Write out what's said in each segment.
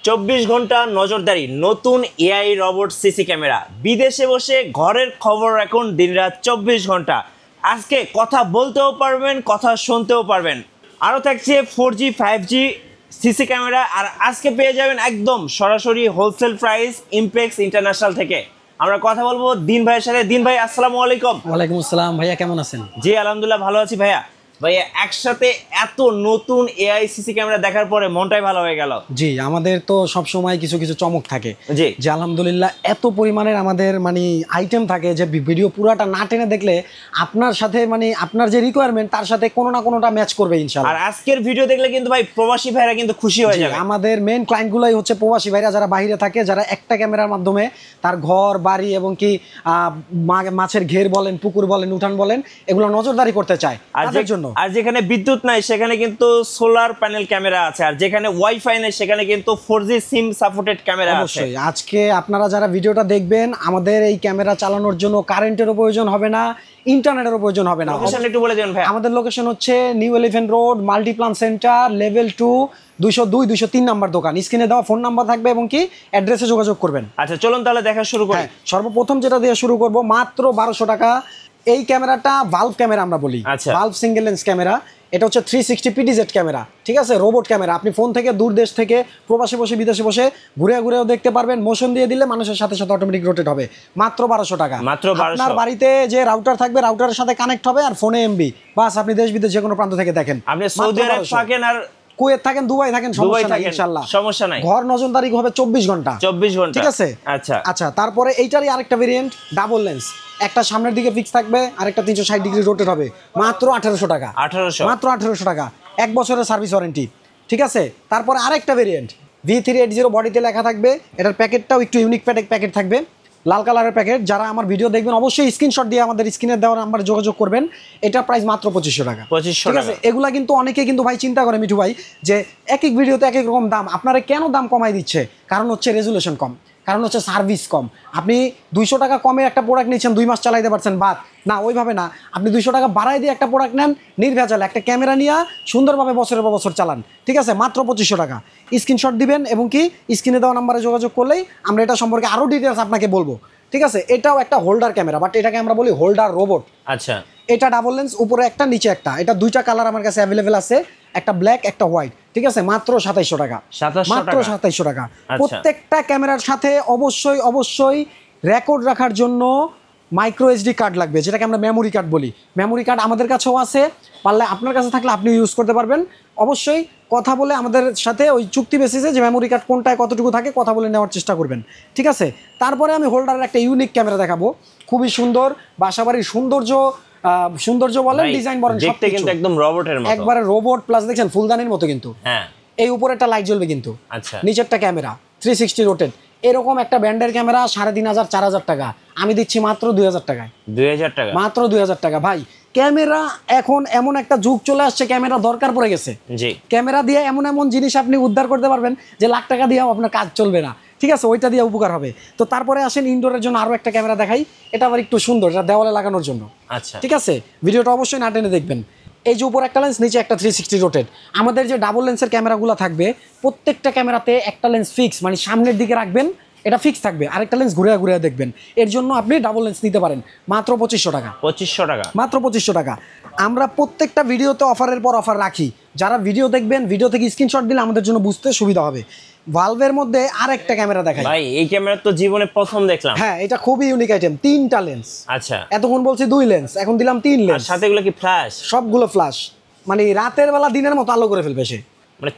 24 ঘন্টা নজরদারি নতুন এআই রোবট সিসি ক্যামেরা বিদেশে বসে ঘরের খবর রাখুন দিনরাত 24 ঘন্টা। আজকে কথা বলতেও পারবেন, কথা শুনতেও পারবেন। আরও থাকছে 4G 5G সিসি ক্যামেরা। আর আজকে পেয়ে যাবেন একদম সরাসরি হোলসেল প্রাইস ইমপেক্স ইন্টারন্যাশনাল থেকে। আমরা কথা বলবো দিন ভাইয়ের সাথে। দিন ভাই, আসসালামু আলাইকুম। ওয়ালাইকুম আসসালাম ভাইয়া, কেমন আছেন? জি আলহামদুলিল্লাহ, ভালো আছি ভাইয়া। ভাইয়া, একসাথে এত নতুন এআই সিসি ক্যামেরা দেখার পরে মনটাই ভালো হয়ে গেল। জি, আমাদের তো সব সময় কিছু কিছু চমক থাকে। জি যে আলহামদুলিল্লাহ এত পরিমাণের আমাদের আইটেম থাকে যে ভিডিও পুরাটা না টেনে দেখলে আপনার সাথে আপনার যে রিকোয়ারমেন্ট তার সাথে কোনো না কোনোটা ম্যাচ করবে ইনশাআল্লাহ। আর আজকের ভিডিও দেখলে কিন্তু ভাই প্রবাসী ভাইরা কিন্তু খুশি হয়ে যাবে। আমাদের মেইন ক্লায়েন্টগুলাই হচ্ছে প্রবাসী ভাইরা, যারা বাইরে থাকে, যারা একটা ক্যামেরার মাধ্যমে তার ঘর বাড়ি এবং কি মাছের ঘের বলেন, পুকুর বলেন, উঠান বলেন, এগুলো নজরদারি করতে চায় তাদের জন্য। আর যেখানে বিদ্যুৎ নাই সেখানে কিন্তু সোলার প্যানেল ক্যামেরা আছে, আর যেখানে ওয়াইফাই নেই সেখানে কিন্তু 4G সিম সাপোর্টেড ক্যামেরা আছে। অবশ্যই আজকে আপনারা যারা ভিডিওটা দেখবেন, আমাদের এই ক্যামেরা চালানোর জন্য কারেন্টেরও প্রয়োজন হবে না, ইন্টারনেটেরও প্রয়োজন হবে না। লোকেশন একটু বলে দেন ভাই। আমাদের লোকেশন হচ্ছে new elephant road, Multiplan centre, level 2, 202 203 number দোকান। স্ক্রিনে দেওয়া ফোন নাম্বার থাকবে এবং কি অ্যাড্রেসে যোগাযোগ করবেন। আচ্ছা চলুন তাহলে দেখা শুরু করি। সর্বপ্রথম যেটা দিয়ে শুরু করব, মাত্র 1200 টাকা এই ক্যামেরাটা। ভালভ ক্যামেরা আমরা বলি, ভালভ সিঙ্গেল লেন্স ক্যামেরা। এটা হচ্ছে 360 PTZ ক্যামেরা, ঠিক আছে, রোবট ক্যামেরা। আপনি ফোন থেকে দূর দেশ থেকে প্রবাসে বসে বিদেশে বসে ঘুরে ঘুরেও দেখতে পারবেন। মোশন দিয়ে দিলে মানুষের সাথে সাথে অটোমেটিক রোটেট হবে। মাত্র 1200 টাকা। মাত্র 1200। আপনার বাড়িতে যে রাউটার থাকবে, রাউটারের সাথে কানেক্ট হবে, আর ফোনে এমবি, বাস আপনি দেশ বিদেশ যে কোনো প্রান্ত থেকে দেখেন। আপনি সৌদি আরব থাকেন আর কুয়েত থাকেন, দুবাই থাকেন, সমস্যা নাই ইনশাআল্লাহ, সমস্যা নাই। ঘর নজরদারি হবে 24 ঘন্টা। 24 ঘন্টা, ঠিক আছে। আচ্ছা তারপরে এইটারই আরেকটা ভেরিয়েন্ট, ডাবল লেন্স। একটা সামনের দিকে ফিক্স থাকবে, আরেকটা 360 ডিগ্রি রোটেট হবে। মাত্র 1800 টাকা। মাত্র 1800 টাকা, 1 বছরের সার্ভিস ওয়ারেন্টি। ঠিক আছে। তারপরে আরেকটা ভেরিয়েন্ট V380 বডিতে লেখা থাকবে। এটার প্যাকেটটাও একটু ইউনিক প্যাকেট থাকবে, লাল কালারের প্যাকেট। যারা আমার ভিডিও দেখবেন অবশ্যই স্ক্রিনশট দিয়ে আমাদের স্ক্রিনে দেওয়ার নাম্বারে যোগাযোগ করবেন। এটা প্রাইস মাত্র 2500 টাকা। 2500 ঠিক আছে। এগুলা কিন্তু অনেকে কিন্তু ভাই চিন্তা করে মিঠু ভাই, যে এক এক ভিডিওতে এক এক রকম দাম, আপনারা কেন দাম কমাই দিচ্ছে? কারণ হচ্ছে রেজুলেশন কম, কারণ হচ্ছে সার্ভিস কম। আপনি 200 টাকা কমে একটা প্রোডাক্ট নিচ্ছেন, 2 মাস চালাইতে পারছেন, বাদ না, ওইভাবে না। আপনি 200 টাকা বাড়াই দিয়ে একটা প্রোডাক্ট নেন, নির্ভেজাল একটা ক্যামেরা নিয়ে সুন্দরভাবে বছরের পর বছর চালান। ঠিক আছে। মাত্র 2500 টাকা। স্ক্রিনশট দিবেন এবং কি স্ক্রিনে দেওয়া নাম্বারে যোগাযোগ করলেই আমরা এটা সম্পর্কে আরও ডিটেলস আপনাকে বলবো। ঠিক আছে। এটাও একটা হোল্ডার ক্যামেরা, বাট এটাকে আমরা বলি হোল্ডার রোবট। আচ্ছা। এটা ডাবল লেন্স, উপরে একটা নিচে একটা। এটা দুইটা কালার আমার কাছে অ্যাভেলেবেল আছে, একটা ব্ল্যাক একটা হোয়াইট। ঠিক আছে। মাত্র 2700 টাকা। মাত্র 2700 টাকা। প্রত্যেকটা ক্যামেরার সাথে অবশ্যই রেকর্ড রাখার জন্য মাইক্রো এসডি কার্ড লাগবে, যেটাকে আমরা মেমোরি কার্ড বলি। মেমোরি কার্ড আমাদের কাছেও আছে, পারলে আপনার কাছে থাকলে আপনি ইউজ করতে পারবেন। অবশ্যই কথা বলে আমাদের সাথে ওই চুক্তি বেসিসে যে মেমোরি কার্ড কোনটায় কতটুকু থাকে কথা বলে নেওয়ার চেষ্টা করবেন। ঠিক আছে। তারপরে আমি হোল্ডারের একটা ইউনিক ক্যামেরা দেখাবো, খুবই সুন্দর। বাসাবাড়ির সৌন্দর্য বলেন, ডিজাইন বলেন, দেখতে কিন্তু একদম রোবটের মতো, একবারে রোবট প্লাস দেখছেন ফুলদানির মতো কিন্তু। হ্যাঁ, এই উপরে একটা লাইট জ্বলবে কিন্তু। আচ্ছা। নিচেরটা ক্যামেরা 360 রোটেট। এরকম একটা ব্র্যান্ডের ক্যামেরা 3500 4000 টাকা, আমি দিচ্ছি মাত্র 2000 টাকায়। 2000 টাকা, মাত্র 2000 টাকা। ভাই ক্যামেরা এখন এমন একটা যুগ চলে আসছে, ক্যামেরা দরকার পড়ে গেছে। জি, ক্যামেরা দিয়ে এমন জিনিস আপনি উদ্ধার করতে পারবেন যে লাখ টাকা দিয়েও আপনার কাজ চলবে না। ঠিক আছে। ওইটা দিয়ে উপকার হবে। তো তারপরে আসেন ইনডোরের জন্য আরো একটা ক্যামেরা দেখাই। এটা আবার একটু সুন্দর, এটা দেওয়ালে লাগানোর জন্য। আচ্ছা। ঠিক আছে। ভিডিওটা অবশ্যই না টেনে দেখবেন। এই যে উপর একটা লেন্স, নিচে একটা 360 রোটেট। আমাদের যে ডাবল লেন্সের ক্যামেরাগুলো থাকবে, প্রত্যেকটা ক্যামেরাতে একটা লেন্স ফিক্স, সামনের দিকে রাখবেন, এটা ফিক্স থাকবে, আরেকটা লেন্স ঘুরে ঘুরে দেখবেন। এর জন্য আপনি ডাবল লেন্স নিতে পারেন মাত্র 2500 টাকা। 2500 টাকা, মাত্র 2500 টাকা। আমরা প্রত্যেকটা ভিডিওতে অফারের পর অফার রাখি। যারা ভিডিও দেখবেন, ভিডিও থেকে স্ক্রিনশট দিলে আমাদের জন্য বুঝতে সুবিধা হবে। ভালভের মধ্যে আরেকটা ক্যামেরা দেখাই ভাই। এই ক্যামেরা তো জীবনে প্রথম দেখলাম। হ্যাঁ, এটা খুবই ইউনিক আইটেম। 3টা লেন্স। আচ্ছা। এতক্ষণ বলছি 2 লেন্স, এখন দিলাম 3 লেন্স। সাথে এগুলো কি ফ্ল্যাশ? সবগুলো ফ্ল্যাশ, রাতের বেলা দিনের মতো আলো করে ফেলবে সে।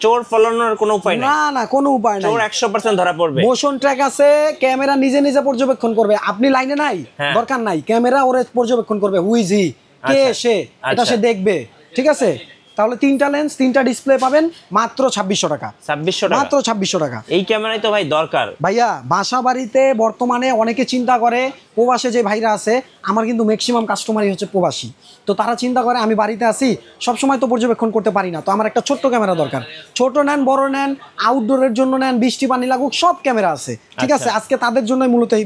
চোর ফলানোর কোনো উপায় নেই? না, কোনো উপায় নাই। চোর 100% ধরা পড়বে। মোশন ট্র্যাক আছে, ক্যামেরা নিজে পর্যবেক্ষণ করবে। আপনি লাইনে নাই, দরকার নাই, ক্যামেরা ওরে পর্যবেক্ষণ করবে। হুইজ হি, কে সে, এটা সে দেখবে। ঠিক আছে। তাহলে 3টা লেন্স, 3টা ডিসপ্লে পাবেন মাত্র 2600 টাকা। 2600 টাকা, মাত্র 2600 টাকা। এই ক্যামেরাই তো ভাই দরকার ভাইয়া। বাসা বাড়িতে বর্তমানে অনেকে চিন্তা করে, প্রবাসে যে ভাইরা আছে, আমার কিন্তু ম্যাক্সিমাম কাস্টমারই হচ্ছে প্রবাসী, তো তারা চিন্তা করে আমি বাড়িতে আসি, সবসময় তো পর্যবেক্ষণ করতে পারি না, তো আমার একটা ছোট্ট ক্যামেরা দরকার। ছোট নেন, বড় নেন, আউটডোরের জন্য নেন, বৃষ্টি পানি লাগুক, সব ক্যামেরা আছে। ঠিক আছে। আজকে তাদের জন্যই মূলত এই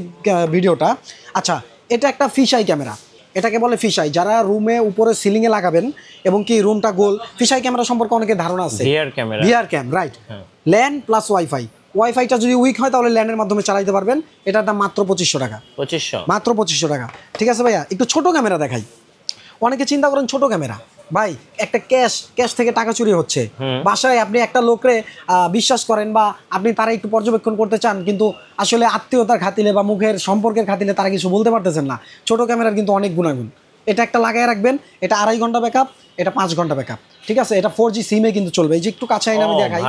ভিডিওটা। আচ্ছা, এটা একটা ফিশাই ক্যামেরা, এটাকে বলে ফিশাই। যারা রুমে উপরে সিলিং এ লাগাবেন এবং কি রুমটা গোল, ফিশাই ক্যামেরা সম্পর্কে অনেকে ধারণা আছে। ভিআর ক্যাম, রাইট। ল্যান প্লাস ওয়াইফাই, ওয়াইফাইটা যদি উইক হয় তাহলে ল্যান্ডের মাধ্যমে চালাতে পারবেন। এটার দাম মাত্র 2500 টাকা। 2500 মাত্র 2500 টাকা। ঠিক আছে ভাইয়া, একটু ছোট ক্যামেরা দেখাই। অনেকে চিন্তা করেন ছোট ক্যামেরা, ভাই একটা ক্যাশ থেকে টাকা চুরি হচ্ছে, বাসায় আপনি একটা লোকরে বিশ্বাস করেন বা আপনি তারা একটু পর্যবেক্ষণ করতে চান, কিন্তু আসলে আত্মীয়তার খাতিলে বা মুখের সম্পর্কের খাতিলে তারা কিছু বলতে পারতেছেন না। ছোট ক্যামেরার কিন্তু অনেক গুণাগুণ। এটা একটা লাগাই রাখবেন, এটা 2.5 ঘন্টা ব্যাকআপ, এটা 5 ঘন্টা ব্যাকআপ। ঠিক আছে, এটা 4G সিমে কিন্তু চলবে। এই যে একটু কাছে আমি দেখাই,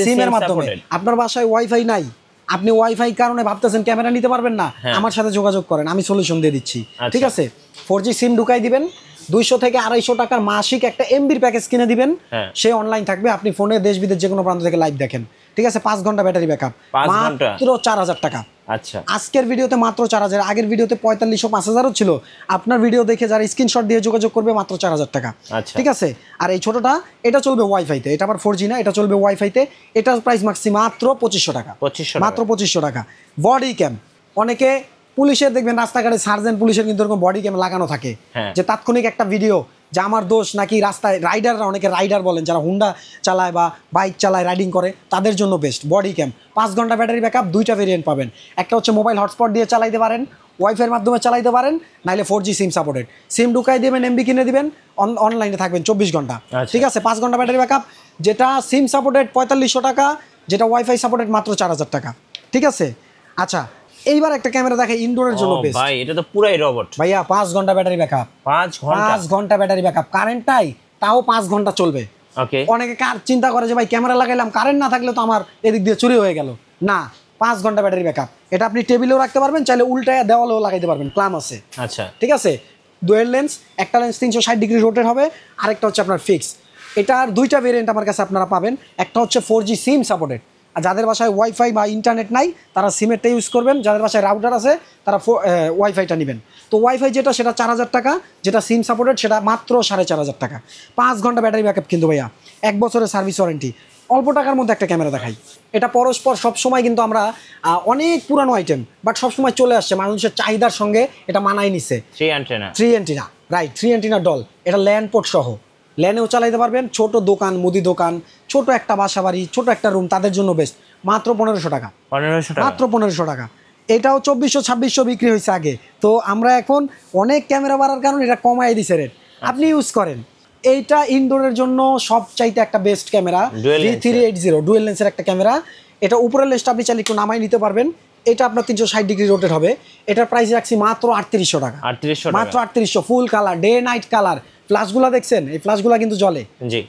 সিমের মাধ্যমে। আপনার বাসায় ওয়াইফাই নাই, আপনি ওয়াইফাই কারণে ভাবতেছেন ক্যামেরা নিতে পারবেন না, আমার সাথে যোগাযোগ করেন, আমি সলিউশন দিয়ে দিচ্ছি। ঠিক আছে, 4G সিম ঢুকাই দিবেন, 200 থেকে 250 টাকার মাসিক একটা এমবির প্যাকেজ কিনে দিবেন, সে অনলাইন থাকবে, আপনি ফোনে দেশ বিদেশ যে কোনো প্রান্ত থেকে লাইভ দেখেন। ঠিক আছে, 5 ঘন্টা ব্যাটারি ব্যাকআপ, মাত্র 4000 টাকা। আচ্ছা, আজকের ভিডিওতে মাত্র 4000, আগের ভিডিওতে 4500 5000 ছিল। আপনার ভিডিও দেখে যারা স্ক্রিনশট দিয়ে যোগাযোগ করবে মাত্র 4000 টাকা। ঠিক আছে, আর এই ছোটটা এটা চলবে ওয়াইফাইতে, এটা আবার 4G না, এটা চলবে ওয়াইফাইতে। এটার প্রাইস মাত্র 2500 টাকা। মাত্র 2500 টাকা। বডি ক্যাম, অনেকে পুলিশের দেখবেন রাস্তাঘাটে, সার্জেন্ট পুলিশের কিন্তু এরকম বডি ক্যাম লাগানো থাকে, যে তাৎক্ষণিক একটা ভিডিও যে আমার দোষ নাকি রাস্তায় রাইডাররা, অনেকে রাইডার বলেন যারা হুন্ডা চালায় বা বাইক চালায়, রাইডিং করে, তাদের জন্য বেস্ট বডি ক্যাম। 5 ঘন্টা ব্যাটারি ব্যাকআপ, 2টা ভেরিয়েন্ট পাবেন। একটা হচ্ছে মোবাইল হটস্পট দিয়ে চালাইতে পারেন, ওয়াইফাইয়ের মাধ্যমে চালাইতে পারেন, নাইলে 4G সিম সাপোর্টেড। সিম ঢুকাই দেবেন, এমবি কিনে দিবেন, অনলাইনে থাকবেন 24 ঘন্টা। ঠিক আছে, 5 ঘন্টা ব্যাটারি ব্যাকআপ, যেটা সিম সাপোর্টেড 4500 টাকা, যেটা ওয়াইফাই সাপোর্টেড মাত্র 4000 টাকা। ঠিক আছে, আচ্ছা এইবার একটা ক্যামেরা দেখে ইনডোরের জন্য বেস্ট। ভাই এটা তো পুরাই রোবট ভাইয়া, 5 ঘন্টা ব্যাটারি ব্যাকআপ, 5 ঘন্টা ব্যাটারি ব্যাকআপ, কারেন্ট নাই তাও 5 ঘন্টা চলবে। ওকে, অনেকে চিন্তা করে যে ভাই ক্যামেরা লাগাইলাম, কারেন্ট না থাকলে তো আমার এদিক দিয়ে চুরি হয়ে গেল। না, 5 ঘন্টা ব্যাটারি ব্যাকআপ। এটা আপনি টেবিলেও রাখতে পারবেন, চাইলে উল্টায় দেওয়ালেও লাগাইতে পারবেন, ক্লাম আছে। আচ্ছা, ঠিক আছে, ডুয়েল লেন্স, একটা লেন্স 360 ডিগ্রি রোটেট হবে, আরেকটা হচ্ছে আপনার ফিক্স। এটার 2টা ভেরিয়েন্ট আমার কাছে আপনারা পাবেন। একটা হচ্ছে 4G সিম সাপোর্টেড, আর যাদের বাসায় ওয়াইফাই বা ইন্টারনেট নাই তারা সিমেরটা ইউজ করবেন, যাদের বাসায় রাউটার আছে তারা ওয়াইফাইটা নেবেন। তো ওয়াইফাই যেটা সেটা 4000 টাকা, যেটা সিম সাপোর্টেড সেটা মাত্র 4500 টাকা। 5 ঘন্টা ব্যাটারি ব্যাকআপ কিন্তু ভাইয়া, 1 বছরের সার্ভিস ওয়ারেন্টি। অল্প টাকার মধ্যে একটা ক্যামেরা দেখাই। এটা পরস্পর সবসময় কিন্তু আমরা অনেক পুরানো আইটেম, বাট সবসময় চলে আসছে, মানুষের চাহিদার সঙ্গে এটা মানায় নিছে। 3 অ্যান্টেনা, রাইট, 3 অ্যান্টেনা ডল। এটা ল্যান্ড পোর্ট সহ, ল্যানেও চালাইতে পারবেন। ছোট দোকান, মুদি দোকান, ছোট একটা বাসা বাড়ি, ছোট একটা রুম, তাদের জন্য বেস্ট। মাত্র 1500 টাকা। মাত্র 1500 টাকা। এটাও 2400-2600 বিক্রি হয়েছে আগে, তো আমরা এখন অনেক ক্যামেরা বাড়ার কারণে এটা কমাই দিছে রেট, আপনি ইউজ করেন। এইটা ইনডোরের জন্য সবচাইতে একটা বেস্ট ক্যামেরা, V380 ডুয়েল লেন্সের একটা ক্যামেরা। এটা উপরের লেন্সটা আপনি চাইলে একটু নামাই নিতে পারবেন। এটা আপনার 360 ডিগ্রি রোটেট হবে। এটার প্রাইস রাখছি মাত্র 3800 টাকা। মাত্র 3800, full colour, day night colour. ফ্ল্যাশগুলো দেখছেন, এই ফ্ল্যাশগুলো কিন্তু জ্বলে।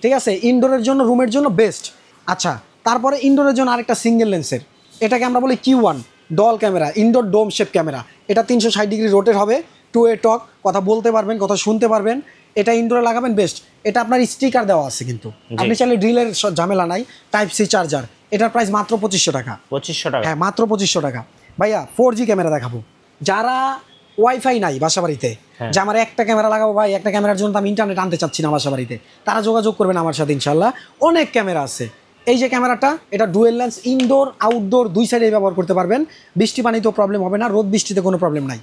ঠিক আছে, ইনডোরের জন্য, রুমের জন্য বেস্ট। আচ্ছা, তারপরে ইনডোরের জন্য আরেকটা সিঙ্গেল লেন্সের, এটাকে আমরা বলি Q1 doll camera, indoor dome shape camera. এটা 360 ডিগ্রি রোটেট হবে, 2-way টক, কথা বলতে পারবেন, কথা শুনতে পারবেন। এটা ইনডোরে লাগাবেন বেস্ট। এটা আপনার স্টিকার দেওয়া আছে কিন্তু, আপনি চাইলে ড্রিলের ঝামেলা নাই, টাইপ সি চার্জার। এটার প্রাইস মাত্র 2500 টাকা। 2500 টাকা, হ্যাঁ মাত্র 2500 টাকা। ভাইয়া 4G ক্যামেরা দেখাবো। যারা ওয়াইফাই নাই বাসা বাড়িতে, যে আমার একটা ক্যামেরা লাগাবো ভাই, একটা ক্যামেরার জন্য আমি ইন্টারনেট আনতে চাচ্ছি না বাসা বাড়িতে, তারা যোগাযোগ করবেন আমার সাথে, ইনশাল্লাহ অনেক ক্যামেরা আছে। এই যে ক্যামেরাটা, এটা ডুয়েল লেন্স, ইনডোর আউটডোর 2 সাইডে ব্যবহার করতে পারবেন। বৃষ্টি পানিতেও প্রবলেম হবে না, রোদ বৃষ্টিতে কোনো প্রবলেম নাই।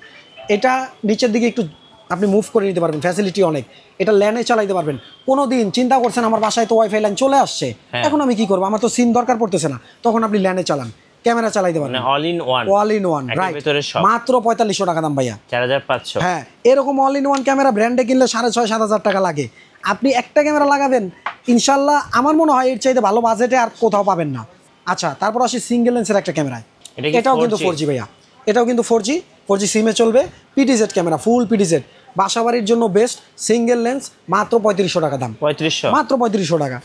এটা নিচের দিকে একটু আপনি মুভ করে নিতে পারবেন, ফ্যাসিলিটি অনেক। এটা ল্যানে চালাইতে পারবেন। কোনো দিন চিন্তা করছেন আমার বাসায় তো ওয়াইফাই লাইন চলে আসছে, এখন আমি কি করবো, আমার তো সিম দরকার পড়তেছে না, তখন আপনি ল্যানে চালান, ক্যামেরা চালাইতে পারবেন, অল ইন ওয়ান, রাইট। মাত্র 4500 টাকা দাম ভাইয়া, 4500। হ্যাঁ, এরকম অল ইন ওয়ান ক্যামেরা ব্র্যান্ডে কিনলে 6500-7000 টাকা লাগে। আপনি একটা ক্যামেরা লাগাবেন, ইনশাল্লাহ আমার মনে হয় এর চাইতে ভালো বাজেটে আর কোথাও পাবেন না। আচ্ছা, তারপর আসি সিঙ্গেল লেন্সের একটা ক্যামেরায়। এটাও কিন্তু 4G ভাইয়া, এটাও কিন্তু 4G সিমে চলবে। PTZ ক্যামেরা, ফুল PTZ, বাসাবাড়ির জন্য বেস্ট। সিঙ্গেল লেন্স, মাত্র 3500 টাকা দাম। মাত্র 3500 টাকা।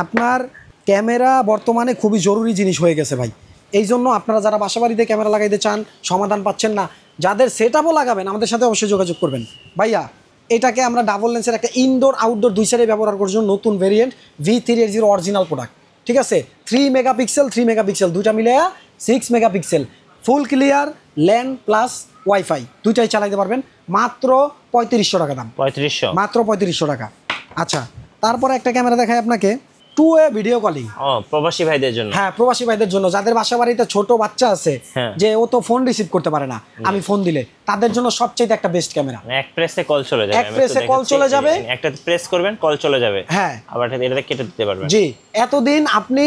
আপনার ক্যামেরা বর্তমানে খুবই জরুরি জিনিস হয়ে গেছে ভাই। এই জন্য আপনারা যারা বাসাবাড়িতে ক্যামেরা লাগাইতে চান, সমাধান পাচ্ছেন না, যাদের সেটআপও লাগাবেন, আমাদের সাথে অবশ্যই যোগাযোগ করবেন। ভাইয়া এটাকে আমরা ডাবল লেন্সের একটা ইনডোর আউটডোর 2 সাইডে ব্যবহার করার জন্য নতুন ভেরিয়েন্ট V380 অরিজিনাল প্রোডাক্ট। ঠিক আছে, 3 মেগাপিক্সেল 3 মেগাপিক্সেল, দুইটা মিলে 6 মেগাপিক্সেল, ফুল ক্লিয়ার, ল্যান প্লাস ওয়াইফাই দুইটাই চালাইতে পারবেন। মাত্র 3500 টাকা দাম। মাত্র 3500 টাকা। আচ্ছা, তারপরে একটা ক্যামেরা দেখাই আপনাকে, 2-way ভিডিও কলিং। প্রবাসী ভাইদের জন্য। হ্যাঁ, প্রবাসী ভাইদের জন্য, যাদের বাসা বাড়িতে ছোট বাচ্চা আছে, যে ও তো ফোন রিসিভ করতে পারে না, আমি ফোন দিলে, তাদের জন্য সবচেয়ে একটা বেস্ট ক্যামেরা। এক প্রেসে কল চলে যাবে, একটা প্রেস করবেন, কল চলে যাবে। হ্যাঁ, আবার এটাতে কেটে দিতে পারবেন। জি, এতদিন আপনি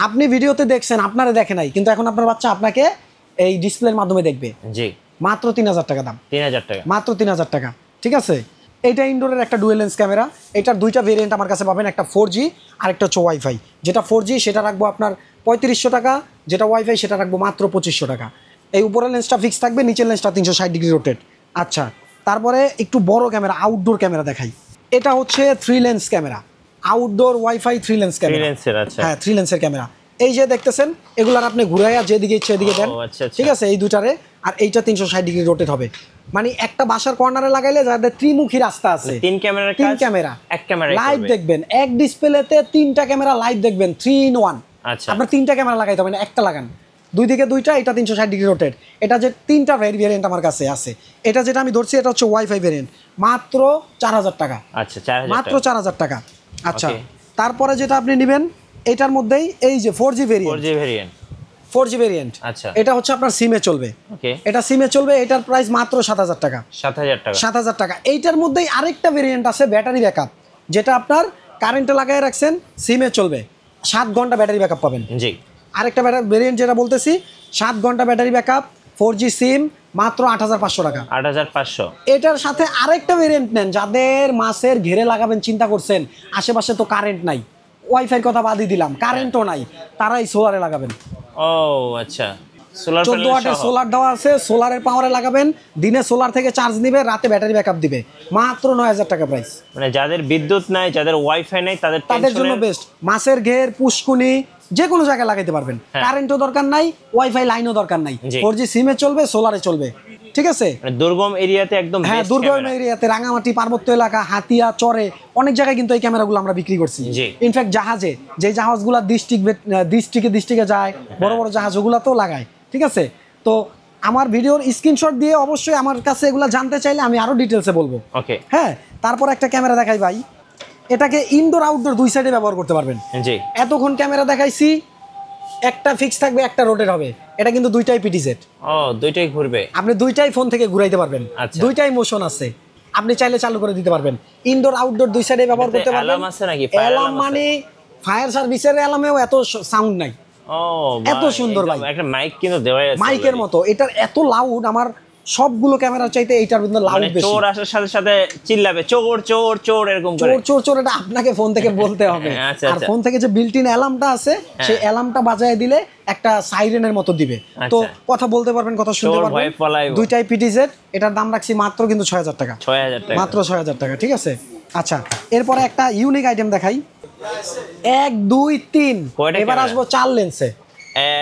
আপনি ভিডিওতে দেখছেন, আপনারা দেখে নাই, কিন্তু এখন আপনার বাচ্চা আপনাকে এই ডিসপ্লের মাধ্যমে দেখবে। জি, মাত্র 3000 টাকা দাম। 3000 টাকা, মাত্র 3000 টাকা। ঠিক আছে, এইটা ইনডোরের একটা ডুয়েল লেন্স ক্যামেরা। এটার দুইটা ভেরিয়েন্ট আমার কাছে পাবেন, একটা 4G আর একটা হচ্ছে ওয়াইফাই। যেটা 4G সেটা রাখবো আপনার 3500 টাকা, যেটা ওয়াইফাই সেটা রাখবো মাত্র 2500 টাকা। এই উপরের লেন্সটা ফিক্স থাকবে, নিচের লেন্সটা 360 ডিগ্রি রোটেট। আচ্ছা, তারপরে একটু বড় ক্যামেরা, আউটডোর ক্যামেরা দেখাই। এটা হচ্ছে 3 lens camera, outdoor wifi 3 lens camera. হ্যাঁ, 3 লেন্সের ক্যামেরা। এই যে দেখতেছেন, এগুলার আপনি ঘুরাইয়া যেদিকে ইচ্ছে এদিকে দেন। ঠিক আছে, এই দুটারে। আর এইটা 360 ডিগ্রি রোটেট হবে, মানে একটা বাসার কর্নারে লাগাইলে যাদের ত্রিমুখী রাস্তা আছে, 3 ক্যামেরা, এক ক্যামেরা লাইভ দেখবেন, এক ডিসপ্লেতে 3টা ক্যামেরা লাইভ দেখবেন, 3 in 1। আচ্ছা, আপনার 3টা ক্যামেরা লাগাইতে হবে না, একটা লাগান, দুই দিকে দুইটা। এটা 360 ডিগ্রি রোটেট। এটা যে 3টা ভেরিয়েন্ট আমার কাছে আছে, এটা যেটা আমি ধরছি এটা হচ্ছে ওয়াইফাই ভেরিয়েন্ট, মাত্র 4000 টাকা। আচ্ছা, 4000, মাত্র 4000 টাকা। আচ্ছা, তারপরে যেটা আপনি নেবেন এটার মধ্যেই এই যে 4G ভেরিয়েন্ট। 4G variant. আচ্ছা, এটা হচ্ছে আপনার সিমে চলবে। ওকে, এটা সিমে চলবে। এটার প্রাইস মাত্র 7000 টাকা। 7000 টাকা। এইটার মধ্যেই আরেকটা ভেরিয়েন্ট আছে ব্যাটারি ব্যাকআপ, যেটা আপনার কারেন্টে লাগায় রাখছেন, সিমে চলবে, 7 ঘন্টা ব্যাটারি ব্যাকআপ পাবেন। জি, আরেকটা ভেরিয়েন্ট যেটা বলতেছি, 7 ঘন্টা ব্যাটারি ব্যাকআপ, 4G সিম, মাত্র 8500 টাকা। 8500। এটার সাথে আরেকটা ভেরিয়েন্ট নেন, যাদের মাছের ঘেরে লাগাবেন চিন্তা করছেন, আশেপাশে তো কারেন্ট নাই, ওয়াইফাইয়ের কথা বাদই দিলাম, কারেন্টও নাই, তারাই সোলারে লাগাবেন। ও আচ্ছা, 14 ওয়াটের সোলার দেওয়া আছে, সোলারের পাওয়ারে লাগাবেন, দিনে সোলার থেকে চার্জ নিবে, রাতে ব্যাটারি ব্যাকআপ দিবে, মাত্র 9000 টাকা প্রাইস। মানে যাদের বিদ্যুৎ নাই, যাদের ওয়াইফাই নাই, তাদের জন্য বেস্ট। মাছের ঘের, পুষ্কুনি, যে কোনো জায়গায় লাগাইতে পারবেন, কারেন্টও দরকার নাই, ওয়াইফাই লাইনও দরকার নাই, 4G সিমে চলবে, সোলারে চলবে। ঠিক আছে, দুর্গম এরিয়াতে একদম, হ্যাঁ, দুর্গম এরিয়াতে, রাঙামাটি পার্বত্য এলাকা, হাতিয়া, চরে, অনেক জায়গায় কিন্তু এই ক্যামেরাগুলো আমরা বিক্রি করছি। ইনফ্যাক্ট জাহাজে, যে জাহাজগুলো ডিস্ট্রিক্টে যায়, বড় বড় জাহাজ, ওগুলাতেও লাগায়। ঠিক আছে, তো আমার ভিডিওর স্ক্রিনশট দিয়ে অবশ্যই আমার কাছে এগুলো জানতে চাইলে আমি আরো ডিটেলসে বলবো। ওকে, হ্যাঁ। তারপর একটা ক্যামেরা দেখাই ভাই, এটাকে ইনডোর আউটডোর দুই সাইডে ব্যবহার করতে পারবেন। জি, এতক্ষণ ক্যামেরা দেখাইছি, একটা ফিক্স থাকবে, একটা রোটেট হবে। এটা কিন্তু দুইটাই পিটিজেড। ও, দুইটাই ঘুরবে, আপনি দুইটাই ফোন থেকে ঘুরাইতে পারবেন, দুইটাই মোশন আছে, আপনি চাইলে চালু করে দিতে পারবেন। ইনডোর আউটডোর দুই সাইডে ব্যবহার করতে পারবেন। অ্যালার্ম আছে নাকি? অ্যালার্ম মানে ফায়ার সার্ভিসের অ্যালার্মেও এত সাউন্ড নাই। ও, এত সুন্দর ভাই, একটা মাইক কিন্তু দেওয়া আছে, মাইকের মতো। এটার এত লাউড, আমার সবগুলো ক্যামেরার চাইতে এইটার ভিতরে লাউড বেশি। চোর আসার সাথে সাথে চিল্লাবে, চোর চোর চোর, এরকম করে চোর চোর, এটা আপনাকে ফোন থেকে বলতে হবে। আর ফোন থেকে যে বিল্ট ইন অ্যালার্মটা আছে, সেই অ্যালার্মটা বাজায় দিলে একটা সাইরেনের মতো দিবে, তো কথা বলতে পারবেন, কথা শুনতে পারবেন। দুইটাই পিটিজেড। এটার দাম রাখছি মাত্র কিন্তু 6000 টাকা। মাত্র 6000 টাকা। ঠিক আছে, আচ্ছা, এরপরে একটা ইউনিক আইটেম দেখাই। 1 2 3, এবার আসবো 4 লেন্সে।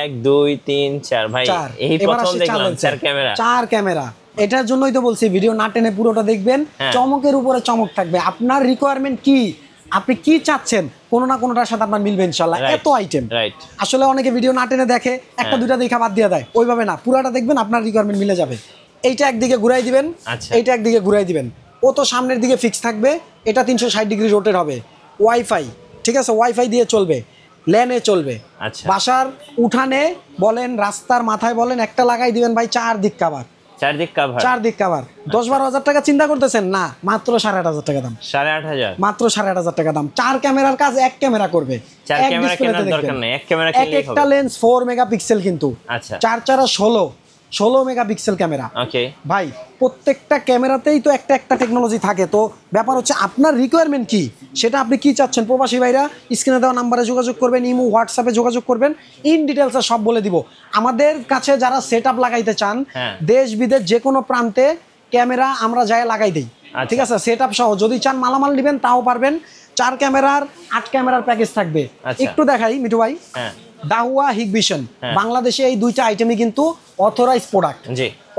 1 2 3 4 ভাই, এই প্রথম দেখলাম 4 ক্যামেরা। 4 ক্যামেরা, এটার জন্যই তো বলছি ভিডিও না টেনে পুরোটা দেখবেন, চমকের উপরে চমক থাকবে। আপনার রিকোয়ারমেন্ট কি, আপনি কি চাচ্ছেন, কোনো না কোনোটার সাথে আপনার মিলবে ইনশাআল্লাহ। এত আইটেম, আসলে অনেকে ভিডিও না টেনে দেখে, একটা দুইটা দেখা বাদ দিয়ে দেয়, ওইভাবে না, পুরাটা দেখবেন, আপনার রিকোয়ারমেন্ট মিলে যাবে। এইটা একদিকে ঘুরাই দিবেন, এইটা একদিকে ঘুরাই দিবেন, ও তো সামনের দিকে ফিক্স থাকবে। এটা 360 ডিগ্রি রোটেট হবে, ওয়াইফাই। ঠিক আছে, ওয়াইফাই দিয়ে চলবে, লেনে চলবে, বাসার উঠানে বলেন, রাস্তার মাথায় বলেন, একটা লাগাই দিবেন ভাই, চারদিক কাভার। চারদিক কাভার। 10-12 হাজার টাকা চিন্তা করতেছেন না, মাত্র 8500 টাকা দাম। 8500, মাত্র 8500 টাকা দাম। 4 ক্যামেরার কাজ এক ক্যামেরা করবে। এক একটা লেন্স 4 মেগাপিক্সেল কিন্তু। 4 16 মেগাপিক্সেল ক্যামেরা। ভাই, প্রত্যেকটা ক্যামেরাতেই তো একটা একটা টেকনোলজি থাকে। তো ব্যাপার হচ্ছে আপনার রিকোয়ারমেন্ট কি, সেটা আপনি কি চাচ্ছেন। প্রবাসী ভাইরা স্ক্রিনে দেওয়া নাম্বারে যোগাযোগ করবেন, ইমো হোয়াটসঅ্যাপে যোগাযোগ করবেন, ইন ডিটেলসে সব বলে দিব। আমাদের কাছে যারা সেটআপ লাগাইতে চান, দেশ বিদেশ যে কোনো প্রান্তে ক্যামেরা আমরা যাই লাগাই দিই। ঠিক আছে, সেটআপ সহ যদি চান মালামাল নেবেন তাও পারবেন। 4 ক্যামেরার 8 ক্যামেরার প্যাকেজ থাকবে। একটু দেখাই মিঠু ভাই, দাহুয়া হিগভিশন, বাংলাদেশে এই দুইটা আইটেমই কিন্তু অথরাইজ প্রোডাক্ট।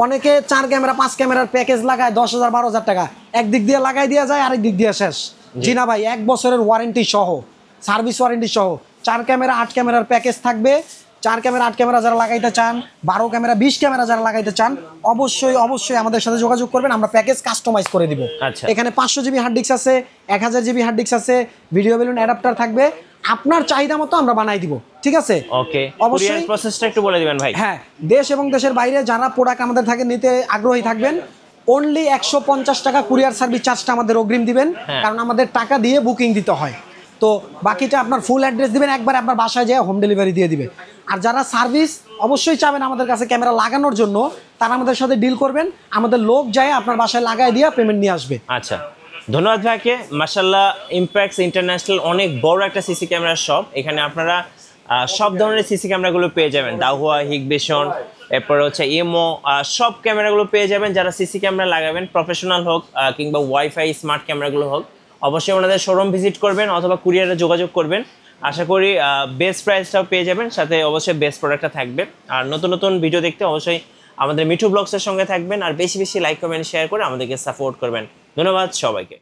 অনেকে 4 ক্যামেরা 5 ক্যামেরার প্যাকেজ লাগায় 10,000 12,000 টাকা, একদিক দিয়ে লাগাই দেওয়া যায়, আরেক দিক দিয়ে শেষ। জি না ভাই, 1 বছরের ওয়ারেন্টি সহ, সার্ভিস ওয়ারেন্টি সহ 4 ক্যামেরা 8 ক্যামেরার প্যাকেজ থাকবে। 4 ক্যামেরা 8 ক্যামেরা যারা লাগাইতে চান, 12 ক্যামেরা 20 ক্যামেরা যারা লাগাইতে চান, অবশ্যই আমাদের সাথে যোগাযোগ করবেন, আমরা প্যাকেজ কাস্টমাইজ করে দিব। এখানে 500 জিবি হার্ড ডিস্ক আছে, 1000 জিবি হার্ড ডিস্ক আছে, ভিডিও বেলুন অ্যাডাপ্টার থাকবে, আপনার চাহিদা মতো আমরা বানাই দিব। ঠিক আছে, ওকে, অবশ্যই প্রসেসটা একটু বলে দিবেন ভাই। হ্যাঁ, দেশ এবং দেশের বাইরে যারা প্রোডাক্ট আমাদের থেকে নিতে আগ্রহী থাকবেন, অনলি 150 টাকা কুরিয়ার সার্ভিস চার্জটা আমাদের অগ্রিম দিবেন, কারণ আমাদের টাকা দিয়ে বুকিং দিতে হয়। তো বাকিটা আপনার ফুল অ্যাড্রেস দিবেন, একবার আপনার বাসায় যেয়ে হোম ডেলিভারি দিয়ে দিবে। আর যারা সার্ভিস অবশ্যই চাবেন আমাদের কাছে ক্যামেরা লাগানোর জন্য, তারা আমাদের সাথে ডিল করবেন, আমাদের লোক যায় আপনার বাসায় লাগাই দিয়ে পেমেন্ট নিয়ে আসবে। আচ্ছা, ধন্যবাদ ভাইকে। মাশাআল্লাহ, ইমপ্যাক্স ইন্টারন্যাশনাল অনেক বড় একটা সিসি ক্যামেরার শপ। এখানে আপনারা সব ধরনের সিসি ক্যামেরাগুলো পেয়ে যাবেন, দাহুয়া, হিগবিশন, এরপর হচ্ছে ইমো, সব ক্যামেরাগুলো পেয়ে যাবেন। যারা সিসি ক্যামেরা লাগাবেন, প্রফেশনাল হোক কিংবা ওয়াইফাই স্মার্ট ক্যামেরাগুলো হোক, অবশ্যই ওনাদের শোরুম ভিজিট করবেন অথবা কুরিয়ারে যোগাযোগ করবেন। আশা করি বেস্ট প্রাইসটাও পেয়ে যাবেন, সাথে অবশ্যই বেস্ট প্রোডাক্টটা থাকবে। আর নতুন নতুন ভিডিও দেখতে অবশ্যই আমাদের মিঠু ব্লগসের সঙ্গে থাকবেন, আর বেশি বেশি লাইক কমেন্ট শেয়ার করে আমাদেরকে সাপোর্ট করবেন। ধন্যবাদ সবাইকে।